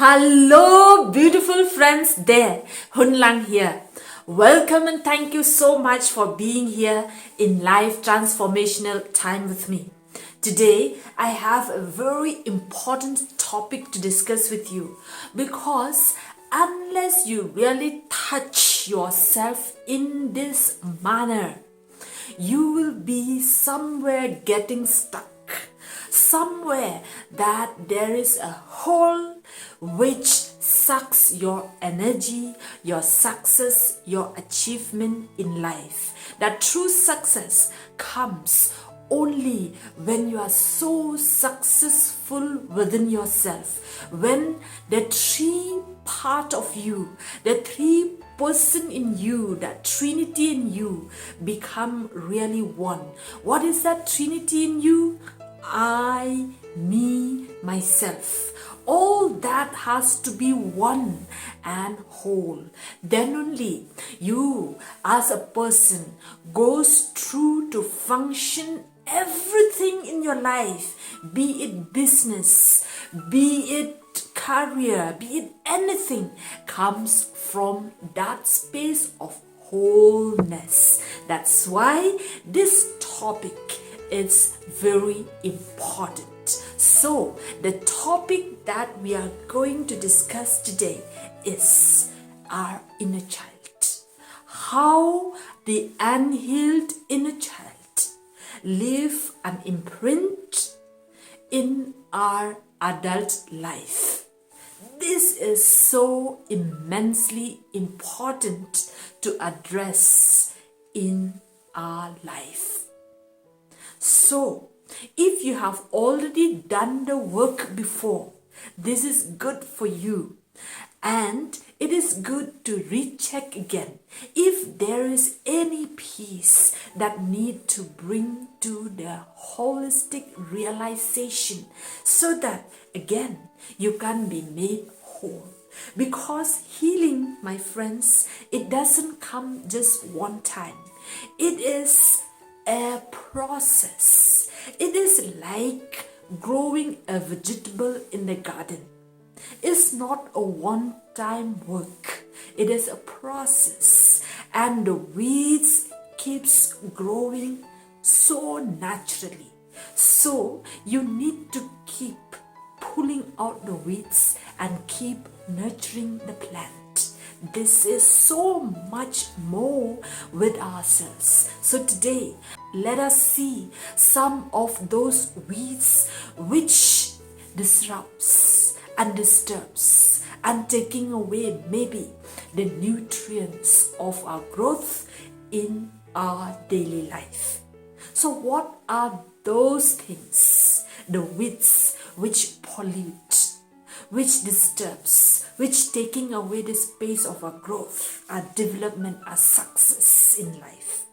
Hello, beautiful friends there. Hun Lang here. Welcome and thank you so much for being here in life transformational time with me. Today, I have a very important topic to discuss with you because unless you really touch yourself in this manner, you will be somewhere getting stuck. Somewhere that there is a hole which sucks your energy, your success, your achievement in life. That true success comes only when you are so successful within yourself. When the three part of you, the three person in you, that trinity in you become really one. What is that trinity in you? I, me, myself. All that has to be one and whole. Then only you as a person goes through to function everything in your life, be it business, be it career, be it anything, comes from that space of wholeness. That's why this topic is very important. So, the topic that we are going to discuss today is our inner child. How the unhealed inner child leave an imprint in our adult life. This is so immensely important to address in our life. So, if you have already done the work before, this is good for you. And it is good to recheck again if there is any piece that need to bring to the holistic realization so that again you can be made whole. Because healing, my friends, it doesn't come just one time. It is a process. It is like growing a vegetable in the garden. It's not a one-time work. It is a process, and the weeds keeps growing so naturally. So you need to keep pulling out the weeds and keep nurturing the plant. This is so much more with ourselves. So today, let us see some of those weeds which disrupts and disturbs and taking away maybe the nutrients of our growth in our daily life. So what are those things? The weeds which pollute, which disturbs, which taking away the space of our growth, our development, our success in life.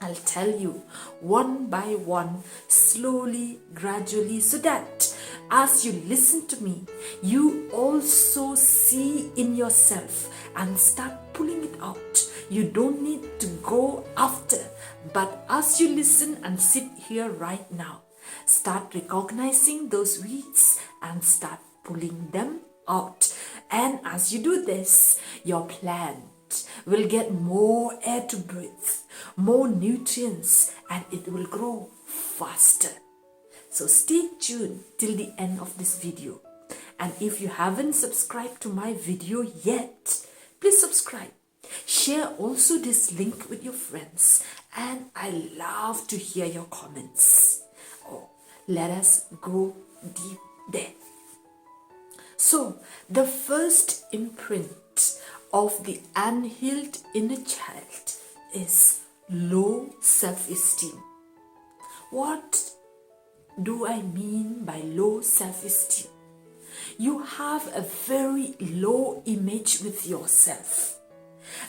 I'll tell you one by one, slowly, gradually, so that as you listen to me, you also see in yourself and start pulling it out. You don't need to go after, but as you listen and sit here right now, start recognizing those weeds and start pulling them out. And as you do this, your plant will get more air to breathe, more nutrients, and it will grow faster. So stay tuned till the end of this video. And if you haven't subscribed to my video yet, please subscribe. Share also this link with your friends, and I love to hear your comments. Oh, let us go deep there. So, the first imprint of the unhealed inner child is low self-esteem. What do I mean by low self-esteem? You have a very low image with yourself.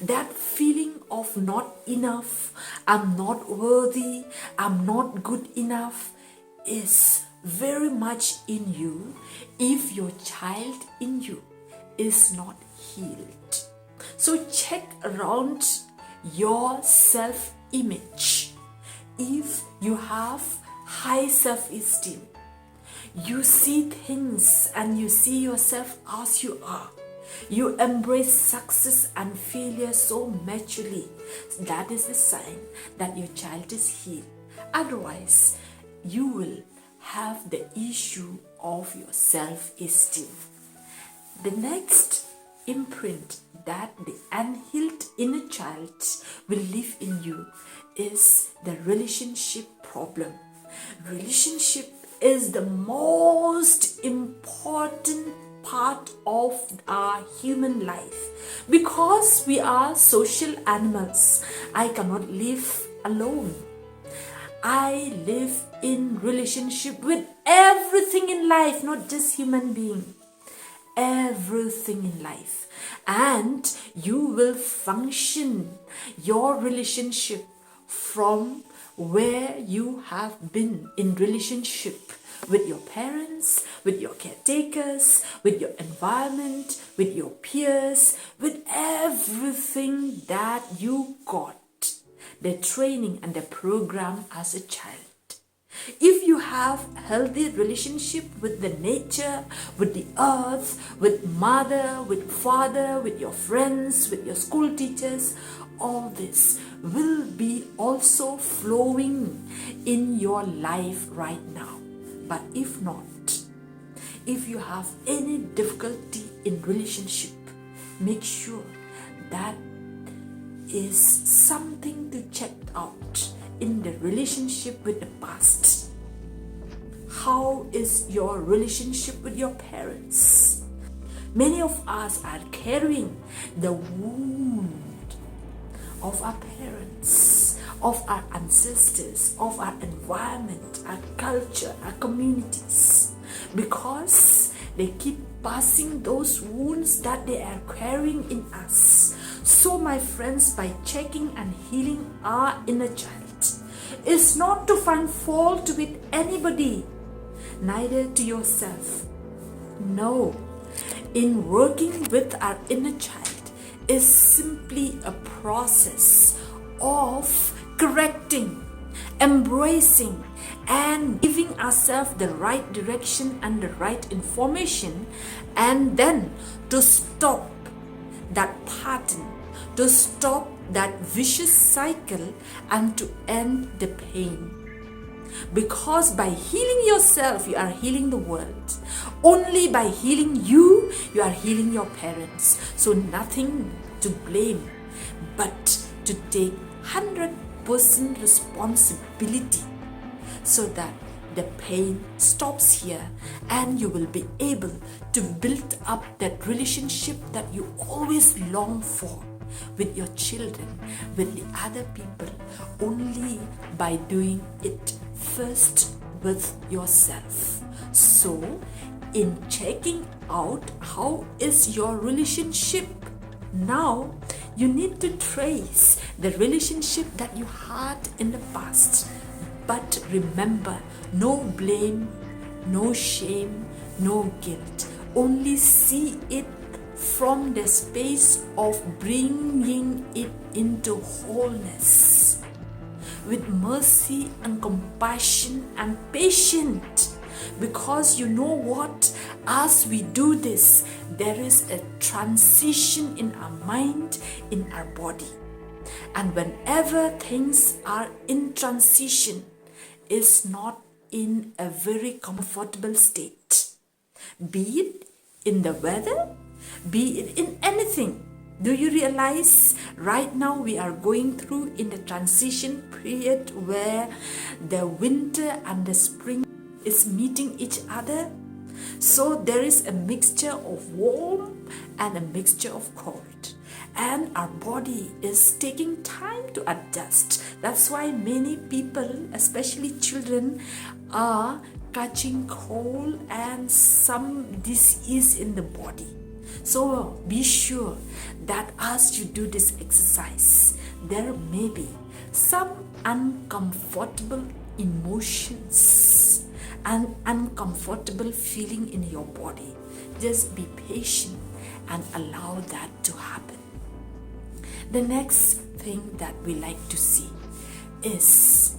That feeling of not enough, I'm not worthy, I'm not good enough is very much in you if your child in you is not healed. So check around your self-image. If you have high self-esteem, You see things and you see yourself as you are. You embrace success and failure so maturely. That is the sign that your child is healed. Otherwise, you will have the issue of your self-esteem. The next imprint that the unhealed inner child will live in you is the relationship problem. Relationship is the most important part of our human life because we are social animals. I cannot live alone. I live in relationship with everything in life, not just human being. Everything in life. And you will function your relationship from where you have been in relationship with your parents, with your caretakers, with your environment, with your peers, with everything that you got, the training and the program as a child. If you have healthy relationship with the nature, with the earth, with mother, with father, with your friends, with your school teachers, all this will be also flowing in your life right now. But if not, if you have any difficulty in relationship, make sure that is something to check out in the relationship with the past. How is your relationship with your parents? Many of us are carrying the wound of our parents, of our ancestors, of our environment, our culture, our communities, because they keep passing those wounds that they are carrying in us. So my friends, by checking and healing our inner child, is not to find fault with anybody, neither to yourself. No, in working with our inner child is simply a process of correcting, embracing, and giving ourselves the right direction and the right information, and then to stop that pattern, to stop that vicious cycle, and to end the pain. Because by healing yourself, you are healing the world. Only by healing you, you are healing your parents. So nothing to blame, but to take 100% responsibility so that the pain stops here and you will be able to build up that relationship that you always long for with your children, with the other people, only by doing it first with yourself. So, in checking out how is your relationship now, you need to trace the relationship that you had in the past. But remember, no blame, no shame, no guilt. Only see it from the space of bringing it into wholeness with mercy and compassion and patience. Because you know what? As we do this, there is a transition in our mind, in our body. And whenever things are in transition, is not in a very comfortable state. Be it in the weather, be it in anything. Do you realize right now we are going through in the transition period where the winter and the spring is meeting each other? So there is a mixture of warm and a mixture of cold. And our body is taking time to adjust. That's why many people, especially children, are catching cold and some disease in the body. So be sure that as you do this exercise, there may be some uncomfortable emotions and uncomfortable feeling in your body. Just be patient and allow that to happen. The next thing that we like to see is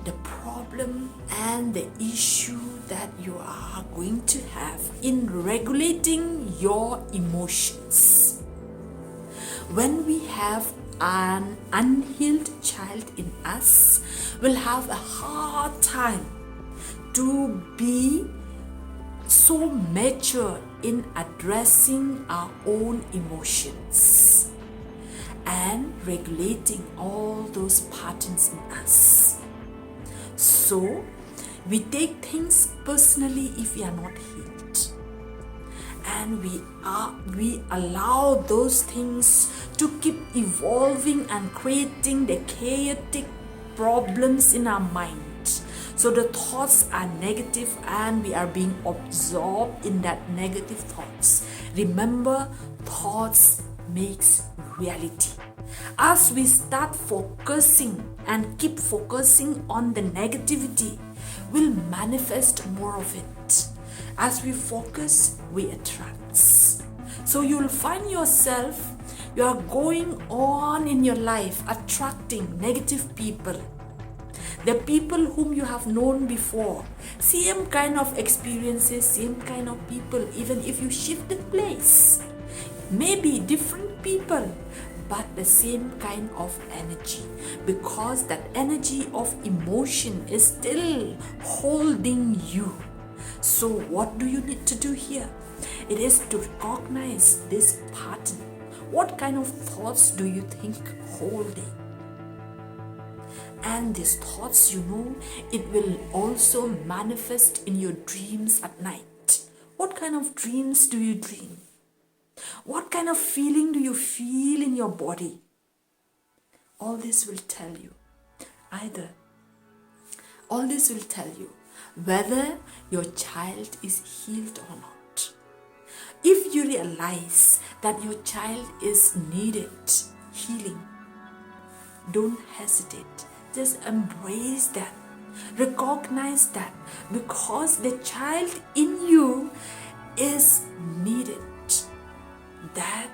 the problem and the issue that you are going to have in regulating your emotions. When we have an unhealed child in us, we'll have a hard time to be so mature in addressing our own emotions and regulating all those patterns in us. So we take things personally if we are not healed, and we allow those things to keep evolving and creating the chaotic problems in our mind. So the thoughts are negative and we are being absorbed in that negative thoughts. Remember, thoughts makes reality. As we start focusing and keep focusing on the negativity, we'll manifest more of it. As we focus, we attract. So you'll find yourself, you are going on in your life attracting negative people. The people whom you have known before, same kind of experiences, same kind of people, even if you shift the place. Maybe different people, but the same kind of energy, because that energy of emotion is still holding you. So what do you need to do here? It is to recognize this pattern. What kind of thoughts do you think holding? And these thoughts, it will also manifest in your dreams at night. What kind of dreams do you dream? What kind of feeling do you feel in your body? All this will tell you whether your child is healed or not. If you realize that your child is needed healing, don't hesitate. Just embrace that. Recognize that, because the child in you is needed. That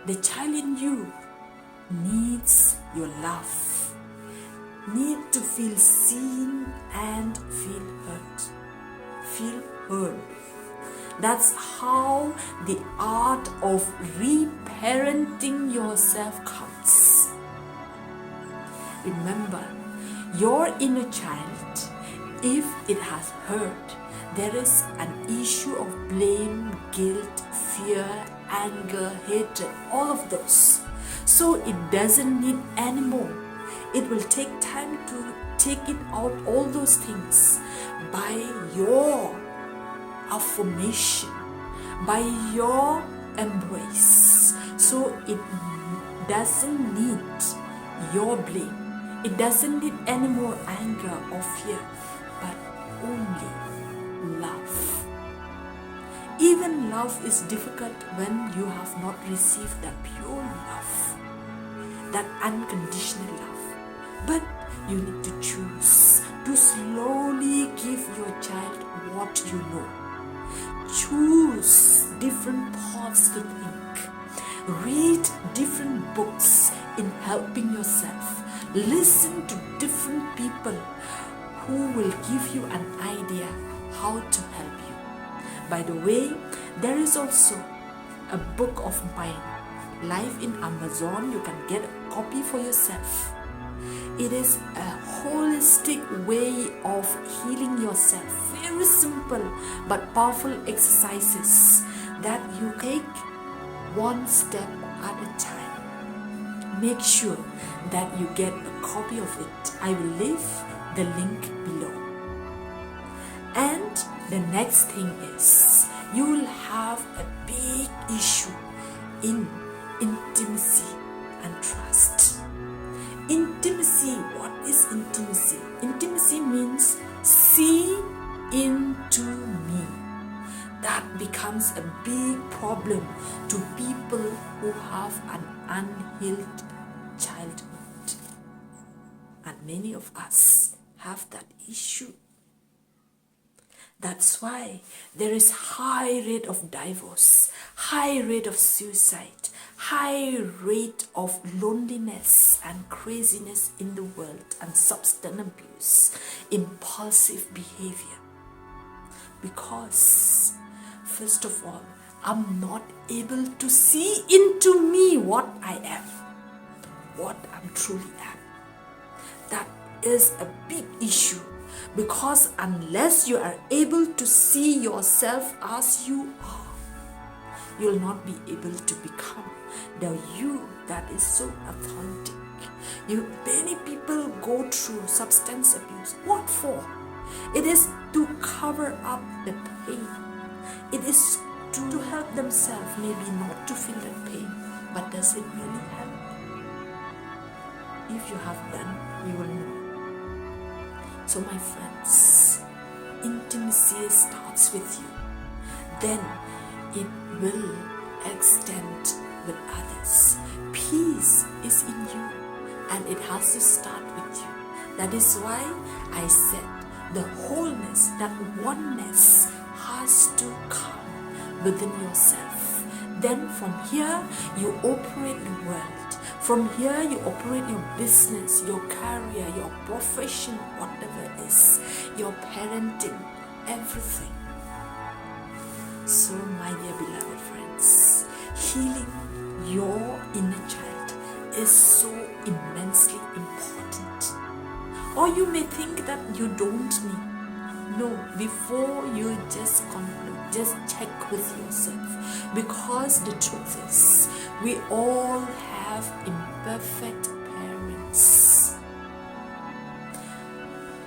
the child in you needs your love, need to feel seen and feel heard. That's how the art of reparenting yourself comes. Remember, your inner child, if it has hurt, there is an issue of blame, guilt, fear, anger, hatred, all of those. So it doesn't need anymore. It will take time to take it out, all those things, by your affirmation, by your embrace. So it doesn't need your blame. It doesn't need any more anger or fear, but only love. Even love is difficult when you have not received that pure love, that unconditional love. But you need to choose to slowly give your child what you know. Choose different thoughts to think. Read different books in helping yourself. Listen to different people who will give you an idea how to help you. By the way, there is also a book of mine, live in Amazon. You can get a copy for yourself. It is a holistic way of healing yourself. Very simple but powerful exercises that you take one step at a time. Make sure that you get a copy of it. I will leave the link below. And the next thing is, you will have a big issue in intimacy and trust. Intimacy, what is intimacy? Intimacy means see into me. That becomes a big problem to people who have an unhealed childhood. And many of us have that issue. That's why there is high rate of divorce, high rate of suicide, high rate of loneliness and craziness in the world, and substance abuse, impulsive behavior. Because, first of all, I'm not able to see into me what I am, what I'm truly am. That is a big issue, because unless you are able to see yourself as you are, you'll not be able to become the you that is so authentic. Many people go through substance abuse. What for? It is to cover up the pain. It is to help themselves, maybe not to feel that pain. But does it really help? If you have done, you will know. So my friends, intimacy starts with you. Then it will extend with others. Peace is in you, and it has to start with you. That is why I said the wholeness, that oneness has to come within yourself. Then from here you operate the world. From here you operate your business, your career, your profession, whatever it is, your parenting, everything. So my dear beloved friends, healing your inner child is so immensely important. Or you may think that you don't need. No, before you just conclude, just check with yourself. Because the truth is, we all have imperfect parents.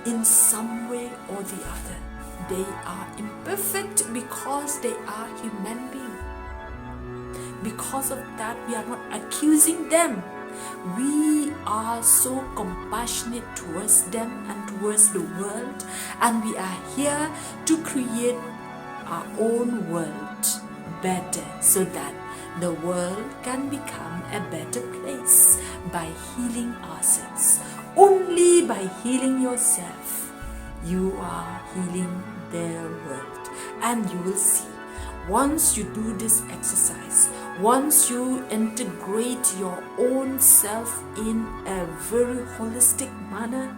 In some way or the other, they are imperfect because they are human beings. Because of that, we are not accusing them. We are so compassionate towards them and towards the world, and we are here to create our own world better, so that the world can become a better place by healing ourselves. Only by healing yourself, you are healing the world. And you will see, once you do this exercise, once you integrate your own self in a very holistic manner,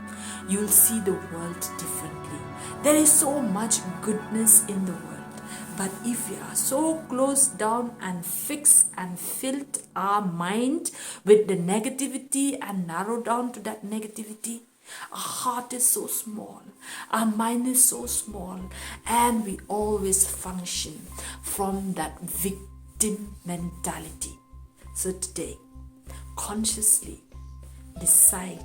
you'll see the world differently. There is so much goodness in the world. But if we are so closed down and fixed and filled our mind with the negativity and narrow down to that negativity, our heart is so small, our mind is so small, and we always function from that victim mentality. So today, consciously decide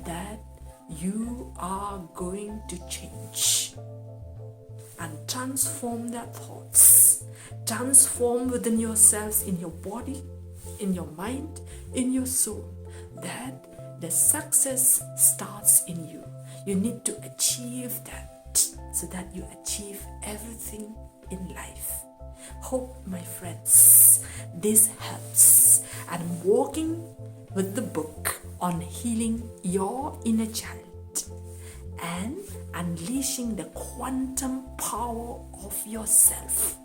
that you are going to change and transform their thoughts, transform within yourselves, in your body, in your mind, in your soul, that the success starts in you. You need to achieve that so that you achieve everything in life. Hope, my friends, this helps. I'm working with the book on healing your inner child and unleashing the quantum power of yourself.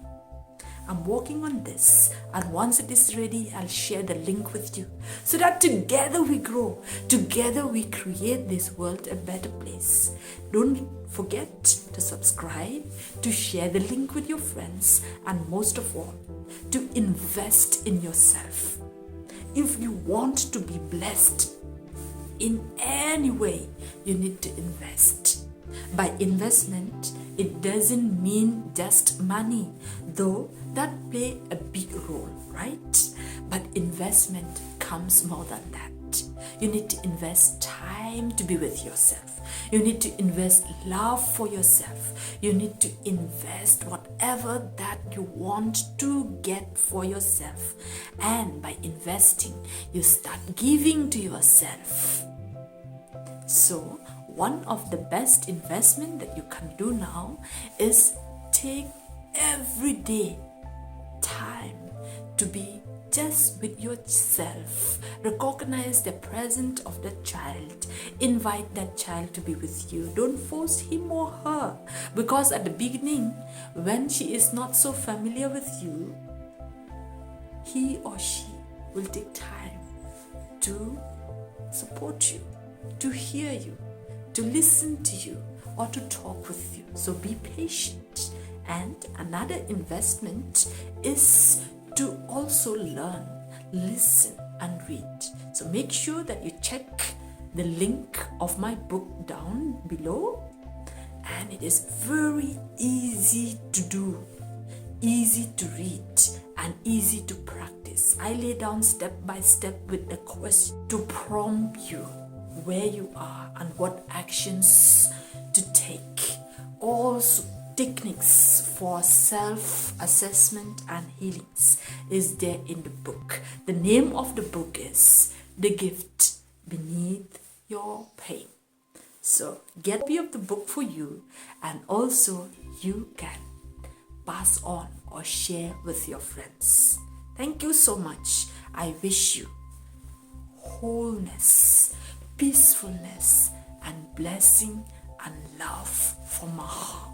I'm working on this, and once it is ready, I'll share the link with you, so that together we grow, together we create this world a better place. Don't forget to subscribe, to share the link with your friends, and most of all, to invest in yourself. If you want to be blessed in any way, you need to invest. By investment, it doesn't mean just money, though that play a big role, right? But investment comes more than that. You need to invest time to be with yourself. You need to invest love for yourself. You need to invest whatever that you want to get for yourself. And by investing, you start giving to yourself. So, one of the best investment that you can do now is take every day time to be just with yourself. Recognize the presence of the child. Invite that child to be with you. Don't force him or her, because at the beginning, when she is not so familiar with you, he or she will take time to support you, to hear you, to listen to you, or to talk with you. So be patient. And another investment is to also learn, listen, and read. So make sure that you check the link of my book down below. And it is very easy to do, easy to read, and easy to practice. I lay down step by step with the question to prompt you where you are and what actions to take. Also, techniques for self-assessment and healings is there in the book. The name of the book is The Gift Beneath Your Pain. So get a copy of the book for you, and also you can pass on or share with your friends. Thank you so much. I wish you wholeness, peacefulness, and blessing and love from my heart.